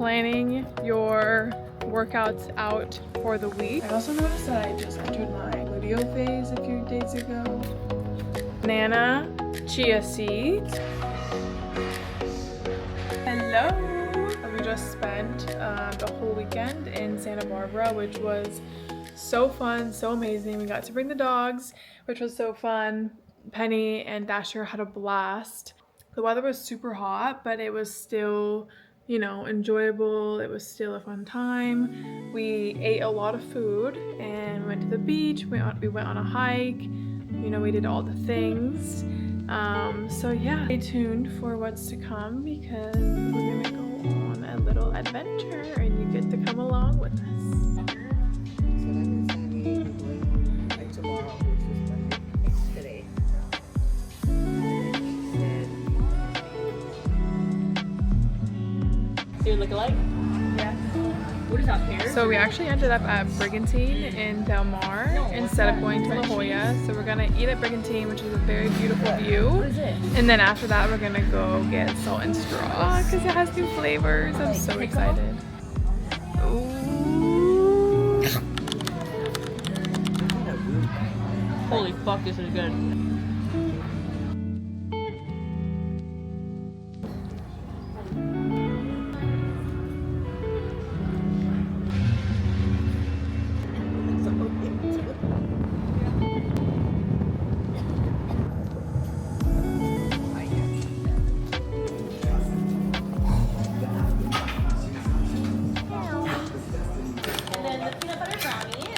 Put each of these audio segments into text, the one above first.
planning your workouts out for the week. I also noticed that I just entered my luteal phase a few days ago. Banana, chia seeds. Hello! We just spent the whole weekend in Santa Barbara, which was so fun, so amazing. We got to bring the dogs, which was so fun. Penny and Dasher had a blast. The weather was super hot, but it was still, you know, enjoyable. It was still a fun time. We ate a lot of food and went to the beach. We went on a hike. You know, we did all the things. So yeah, stay tuned for what's to come because we're gonna go on a little adventure and you get to come along with us. Do you look alike? Yeah. What is that pair? So we actually ended up at Brigantine in Del Mar instead of going to La Jolla. So we're gonna eat at Brigantine, which is a very beautiful view. What is it? And then after that, we're gonna go get Salt and Straw because it has new flavors. I'm so excited. Ooh. Holy fuck, this is good.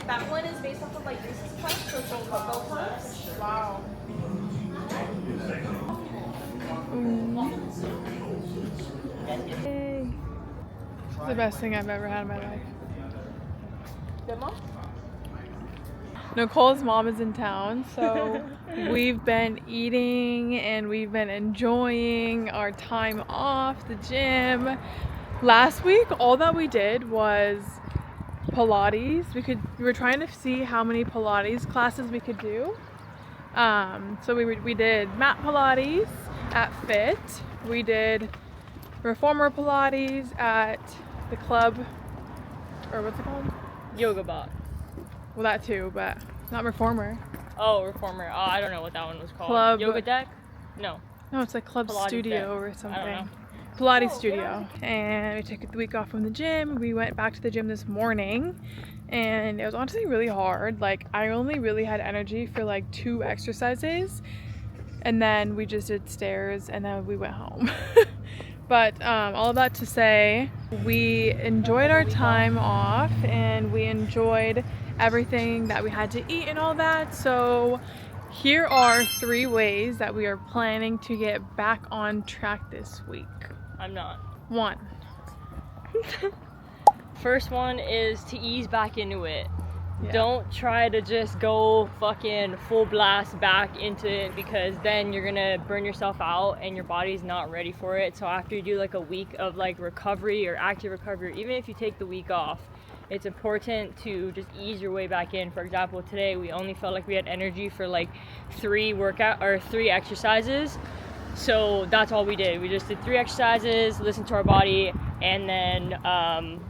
That one is based off of like Reese's Puffs, so it's all Cocoa Puffs. Wow. Yay. It's the best thing I've ever had in my life. Good mom? Nicole's mom is in town, so we've been eating and we've been enjoying our time off the gym. Last week, all that we did was Pilates. We were trying to see how many Pilates classes we could do. So we did mat Pilates at Fit. We did reformer Pilates at the club, or what's it called? Yoga bot. Well, that too, but not reformer. Oh, reformer. Oh, I don't know what that one was called. Club. Yoga deck? No. No, it's like Club Pilates Studio deck. or I don't something. know. Pilates Studio. And we took the week off from the gym. We went back to the gym this morning and it was honestly really hard. Like I only really had energy for like 2 exercises and then we just did stairs and then we went home. But all of that to say, we enjoyed our time off and we enjoyed everything that we had to eat and all that. So here are 3 ways that we are planning to get back on track this week. I'm not. 1. First one is to ease back into it. Yeah. Don't try to just go fucking full blast back into it because then you're gonna burn yourself out and your body's not ready for it. So after you do like a week of like recovery or active recovery, even if you take the week off, it's important to just ease your way back in. For example, today we only felt like we had energy for like 3 exercises. So that's all we did. We just did 3 exercises, listened to our body, and then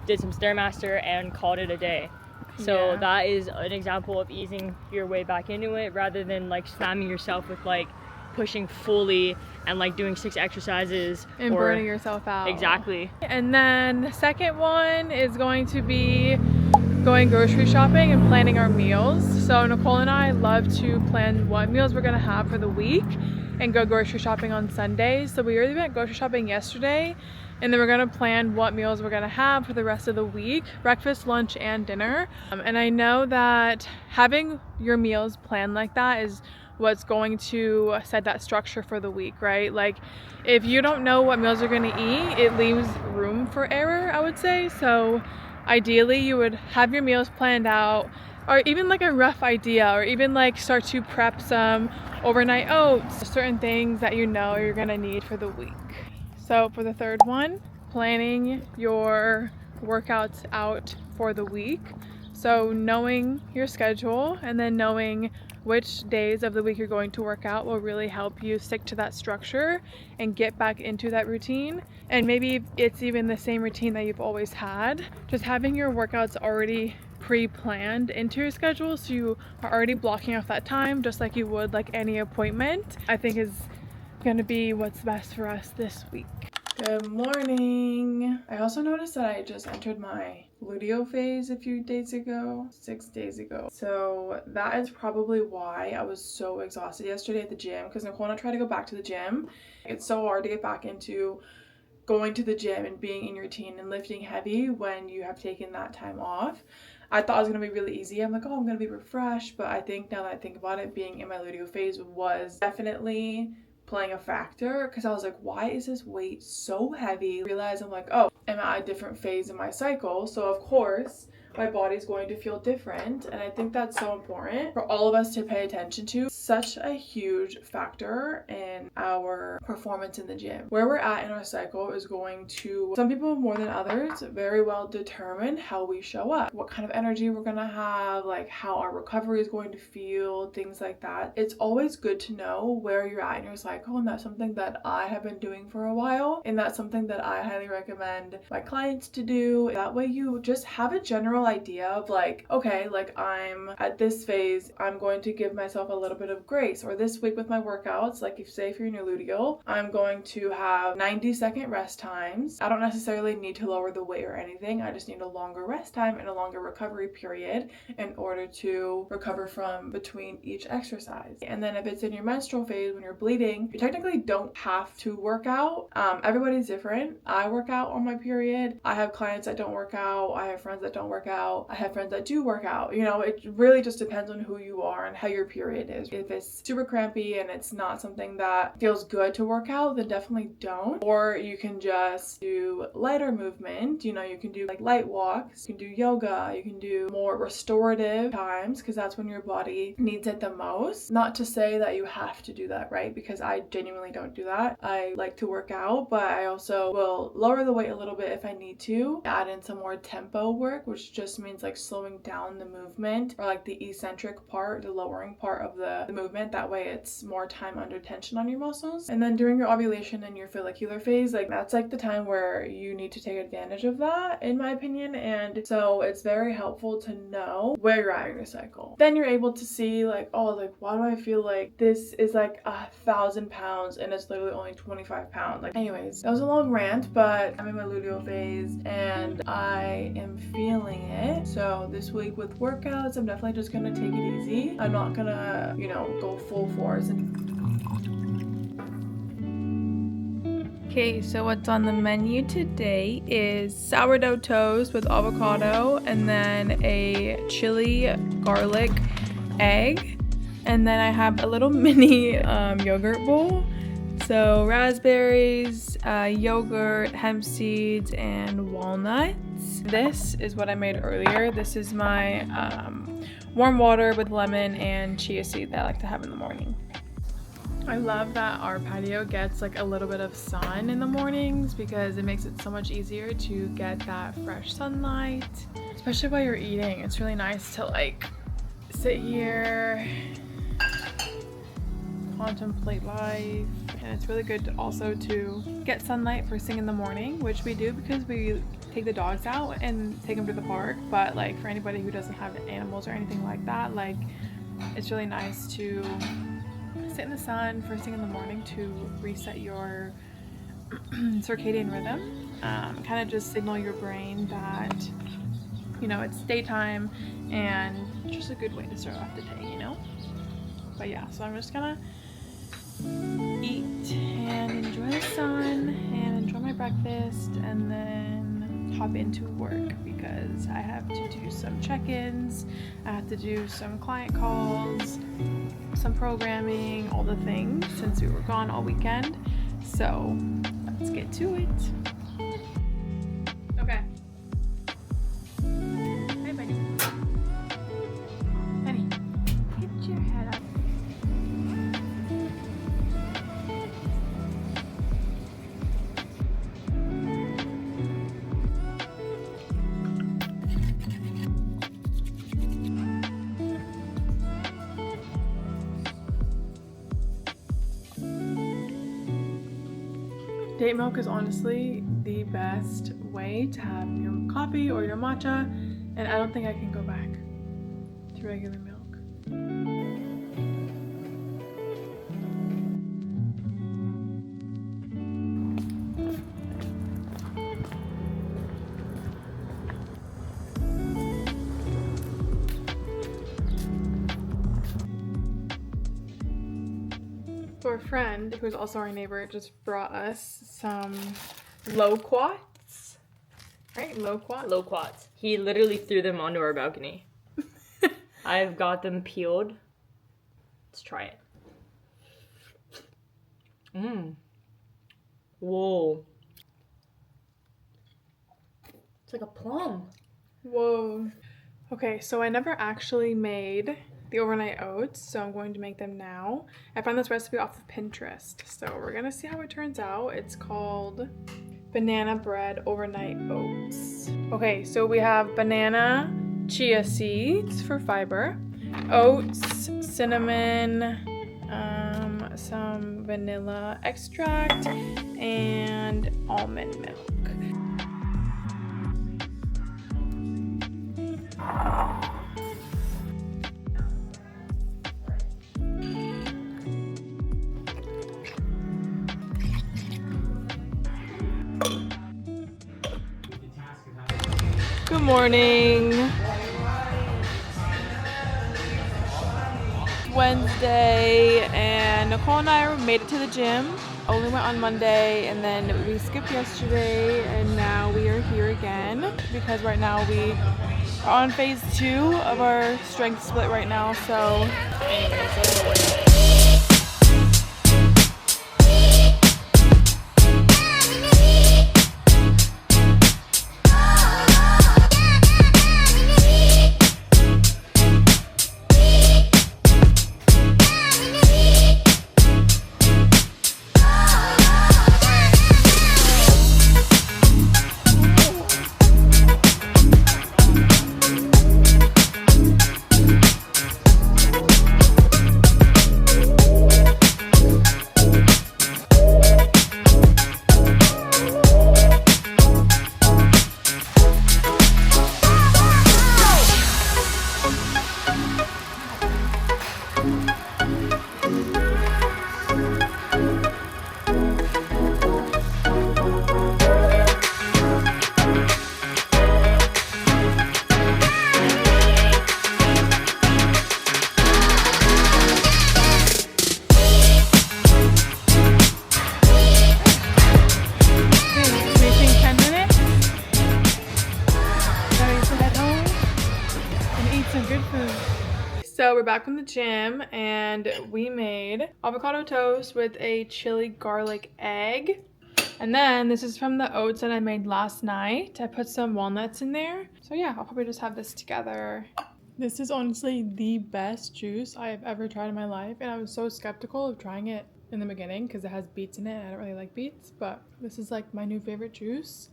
did some Stairmaster and called it a day. So Yeah. that is an example of easing your way back into it rather than like slamming yourself with like pushing fully and like doing 6 exercises And burning yourself out. Exactly. And then the second one is going to be going grocery shopping and planning our meals. So Nicole and I love to plan what meals we're gonna have for the week and go grocery shopping on Sundays. So we already went grocery shopping yesterday and then we're gonna plan what meals we're gonna have for the rest of the week, breakfast, lunch, and dinner. And I know that having your meals planned like that is what's going to set that structure for the week, right? Like if you don't know what meals you're gonna eat, it leaves room for error, I would say. So ideally you would have your meals planned out, or even like a rough idea, or even like start to prep some overnight oats, certain things that you know you're gonna need for the week. So for the third one, planning your workouts out for the week. So knowing your schedule and then knowing which days of the week you're going to work out will really help you stick to that structure and get back into that routine. And maybe it's even the same routine that you've always had, just having your workouts already pre-planned into your schedule, so you are already blocking off that time just like you would like any appointment, I think is gonna be what's best for us this week. Good morning. I also noticed that I just entered my luteal phase a few days ago, 6 days ago. So that is probably why I was so exhausted yesterday at the gym, because Nicole and I tried to go back to the gym. It's so hard to get back into going to the gym and being in your routine and lifting heavy when you have taken that time off. I thought it was gonna be really easy. I'm like, oh, I'm gonna be refreshed. But I think now that I think about it, being in my luteal phase was definitely playing a factor, because I was like, why is this weight so heavy? I realized I'm like, oh, I'm at a different phase in my cycle, so of course my body's going to feel different. And I think that's so important for all of us to pay attention to. Such a huge factor in our performance in the gym. Where we're at in our cycle is going to, some people more than others, very well determine how we show up, what kind of energy we're gonna have, like how our recovery is going to feel, things like that. It's always good to know where you're at in your cycle, and that's something that I have been doing for a while, and that's something that I highly recommend my clients to do. That way you just have a general idea of like, okay, like I'm at this phase, I'm going to give myself a little bit of grace. Or this week with my workouts, like if you're in your luteal, I'm going to have 90-second rest times. I don't necessarily need to lower the weight or anything. I just need a longer rest time and a longer recovery period in order to recover from between each exercise. And then if it's in your menstrual phase, when you're bleeding, you technically don't have to work out. Everybody's different. I work out on my period. I have clients that don't work out. I have friends that don't work out. I have friends that do work out. You know, it really just depends on who you are and how your period is. If it's super crampy and it's not something that feels good to work out, then definitely don't. Or you can just do lighter movement. You know, you can do like light walks, you can do yoga, you can do more restorative times, because that's when your body needs it the most. Not to say that you have to do that, right? Because I genuinely don't do that. I like to work out, but I also will lower the weight a little bit if I need to, add in some more tempo work, which just means like slowing down the movement, or like the eccentric part, the lowering part of the movement. That way it's more time under tension on your muscles. And then during your ovulation and your follicular phase, like that's like the time where you need to take advantage of that, in my opinion. And so it's very helpful to know where you're at in your cycle. Then you're able to see like, oh, like why do I feel like this is like 1,000 pounds and it's literally only 25 pounds. Like, anyways, that was a long rant, but I'm in my luteal phase and I am feeling it. So this week with workouts, I'm definitely just gonna take it easy. I'm not gonna, you know, go full force. Okay, so what's on the menu today is sourdough toast with avocado, and then a chili garlic egg, and then I have a little mini yogurt bowl. So raspberries, yogurt, hemp seeds, and walnuts. This is what I made earlier. This is my warm water with lemon and chia seed that I like to have in the morning. I love that our patio gets like a little bit of sun in the mornings, because it makes it so much easier to get that fresh sunlight, especially while you're eating. It's really nice to like sit here, contemplate life, and it's really good to also to get sunlight first thing in the morning, which we do because we take the dogs out and take them to the park. But like for anybody who doesn't have animals or anything like that, like it's really nice to sit in the sun first thing in the morning to reset your circadian rhythm, kind of just signal your brain that, you know, it's daytime, and just a good way to start off the day, you know. But yeah, so I'm just gonna eat and enjoy the sun and enjoy my breakfast, and then hop into work because I have to do some check-ins, I have to do some client calls, some programming, all the things, since we were gone all weekend. So let's get to it. Okay. Hey, buddy. Honey, get your head up. Date milk is honestly the best way to have your coffee or your matcha, and I don't think I can go back to regular milk. So our friend, who's also our neighbor, just brought us some loquats, right? Loquats. Loquats. He literally threw them onto our balcony. I've got them peeled. Let's try it. Whoa. It's like a plum. Whoa. Okay, so I never actually made the overnight oats, so I'm going to make them now. I found this recipe off of Pinterest, so we're gonna see how it turns out. It's called banana bread overnight oats. Okay, so we have banana, chia seeds for fiber, oats, cinnamon, some vanilla extract, and almond milk. Good morning. Wednesday, and Nicole and I made it to the gym. Only went on Monday, and then we skipped yesterday, and now we are here again because right now we are on phase 2 of our strength split right now. So anyways, let's go with it. So we're back from the gym, and we made avocado toast with a chili garlic egg. And then this is from the oats that I made last night. I put some walnuts in there. So yeah, I'll probably just have this together. This is honestly the best juice I have ever tried in my life, and I was so skeptical of trying it in the beginning because it has beets in it and I don't really like beets, but this is like my new favorite juice.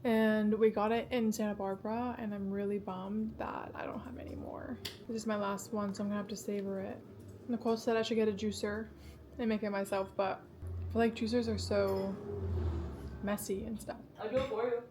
And we got it in Santa Barbara, and I'm really bummed that I don't have any more. This is my last one, so I'm gonna have to savor it. Nicole said I should get a juicer and make it myself, but I feel like juicers are so messy and stuff. I'll do it for you.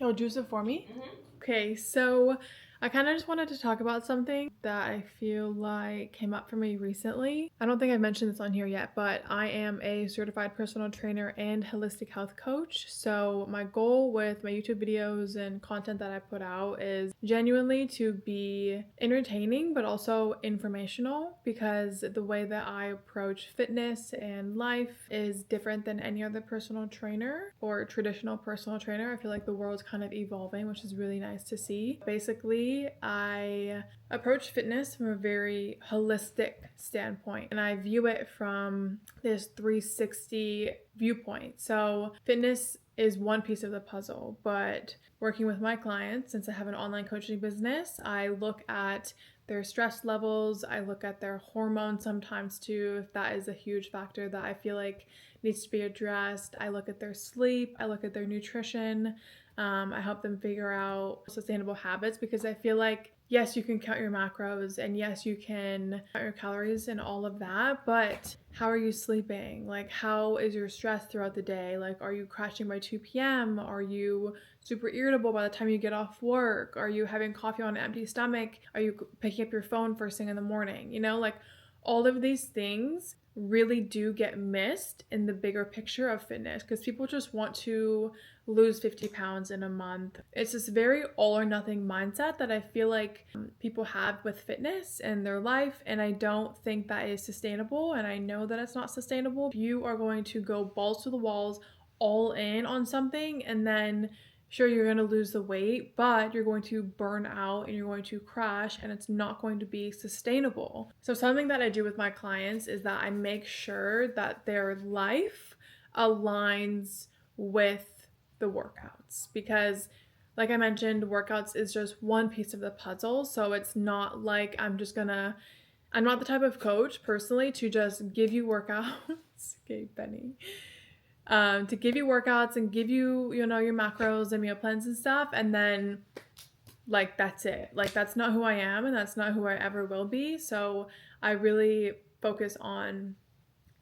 You'll juice it for me? Okay, so I kind of just wanted to talk about something that I feel like came up for me recently. I don't think I've mentioned this on here yet, but I am a certified personal trainer and holistic health coach. So my goal with my YouTube videos and content that I put out is genuinely to be entertaining, but also informational, because the way that I approach fitness and life is different than any other personal trainer or traditional personal trainer. I feel like the world's kind of evolving, which is really nice to see. Basically, I approach fitness from a very holistic standpoint, and I view it from this 360 viewpoint. So fitness is one piece of the puzzle, but working with my clients, since I have an online coaching business, I look at their stress levels, I look at their hormones sometimes too, if that is a huge factor that I feel like needs to be addressed. I look at their sleep, I look at their nutrition. I help them figure out sustainable habits, because I feel like yes, you can count your macros and yes, you can count your calories and all of that, but how are you sleeping? Like, how is your stress throughout the day? Like, are you crashing by 2 p.m.? Are you super irritable by the time you get off work? Are you having coffee on an empty stomach? Are you picking up your phone first thing in the morning? You know, like all of these things really do get missed in the bigger picture of fitness because people just want to lose 50 pounds in a month. It's this very all or nothing mindset that I feel like people have with fitness and their life, and I don't think that is sustainable, and I know that it's not sustainable. You are going to go balls to the walls all in on something, and then sure, you're going to lose the weight, but you're going to burn out and you're going to crash, and it's not going to be sustainable. So something that I do with my clients is that I make sure that their life aligns with the workouts, because like I mentioned, workouts is just one piece of the puzzle. So it's not like I'm not the type of coach personally to just give you workouts. Okay, Benny. To give you workouts and give you, you know, your macros and meal plans and stuff, and then like that's it. Like that's not who I am, and that's not who I ever will be. So I really focus on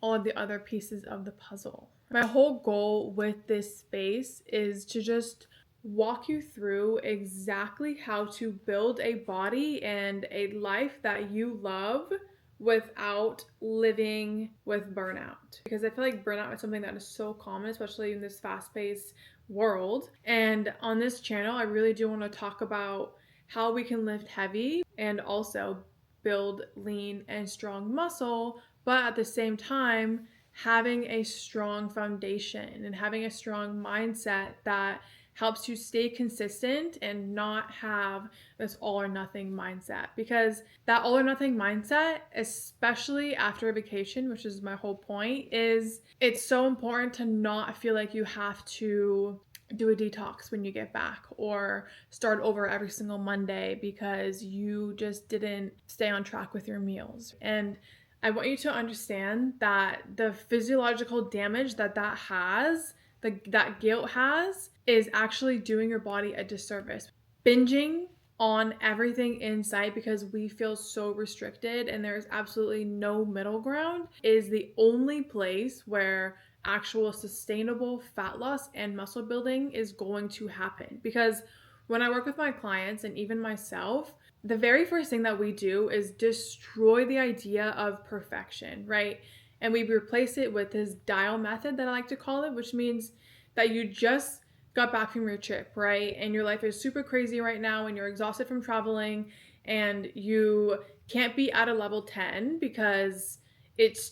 all of the other pieces of the puzzle. My whole goal with this space is to just walk you through exactly how to build a body and a life that you love without living with burnout. Because I feel like burnout is something that is so common, especially in this fast-paced world. And on this channel, I really do want to talk about how we can lift heavy and also build lean and strong muscle, but at the same time, having a strong foundation and having a strong mindset that helps you stay consistent and not have this all or nothing mindset. Because that all or nothing mindset, especially after a vacation, which is my whole point, is it's so important to not feel like you have to do a detox when you get back or start over every single Monday because you just didn't stay on track with your meals. And I want you to understand that the physiological damage that has, that guilt has, is actually doing your body a disservice. Binging on everything in sight because we feel so restricted and there's absolutely no middle ground is the only place where actual sustainable fat loss and muscle building is going to happen. Because when I work with my clients and even myself, the very first thing that we do is destroy the idea of perfection, right? And we replace it with this dial method that I like to call it, which means that you just got back from your trip, right? And your life is super crazy right now and you're exhausted from traveling and you can't be at a level 10 because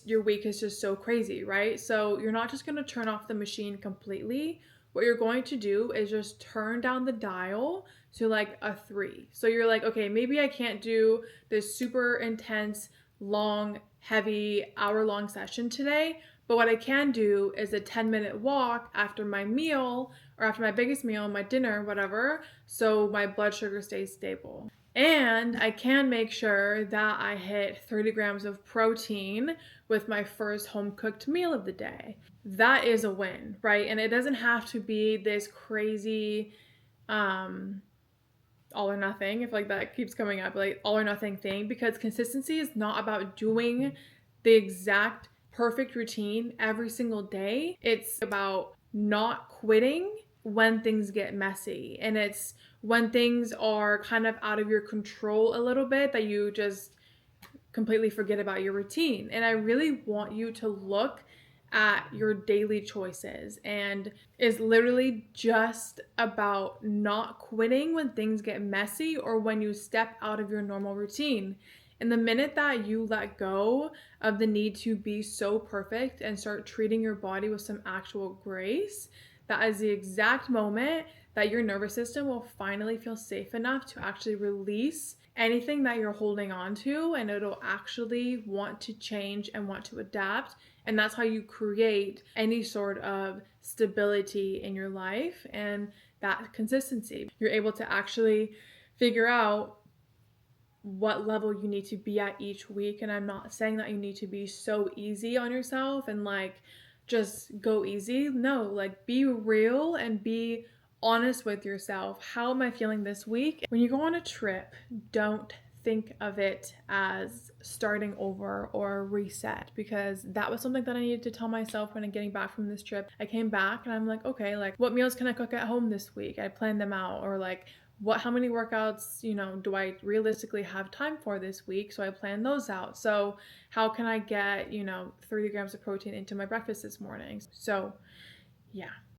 your week is just so crazy, right? So you're not just going to turn off the machine completely. What you're going to do is just turn down the dial to like a 3. So you're like, okay, maybe I can't do this super intense, long, heavy, hour-long session today, but what I can do is a 10-minute walk after my meal or after my biggest meal, my dinner, whatever, so my blood sugar stays stable. And I can make sure that I hit 30 grams of protein with my first home-cooked meal of the day. That is a win, right? And it doesn't have to be this crazy all or nothing, if like that keeps coming up, like all or nothing thing, because consistency is not about doing the exact perfect routine every single day. It's about not quitting when things get messy, and it's when things are kind of out of your control a little bit that you just completely forget about your routine. And I really want you to look at your daily choices, and is literally just about not quitting when things get messy or when you step out of your normal routine. And the minute that you let go of the need to be so perfect and start treating your body with some actual grace, that is the exact moment that your nervous system will finally feel safe enough to actually release anything that you're holding on to, and it'll actually want to change and want to adapt. And that's how you create any sort of stability in your life and that consistency. You're able to actually figure out what level you need to be at each week. And I'm not saying that you need to be so easy on yourself and like just go easy. No, like be real and be honest with yourself. How am I feeling this week? When you go on a trip, don't think of it as starting over or reset, because that was something that I needed to tell myself when I'm getting back from this trip. I came back and I'm like, okay, like what meals can I cook at home this week? I planned them out. Or like, how many workouts, do I realistically have time for this week? So I plan those out. So how can I get, 30 grams of protein into my breakfast this morning? So yeah.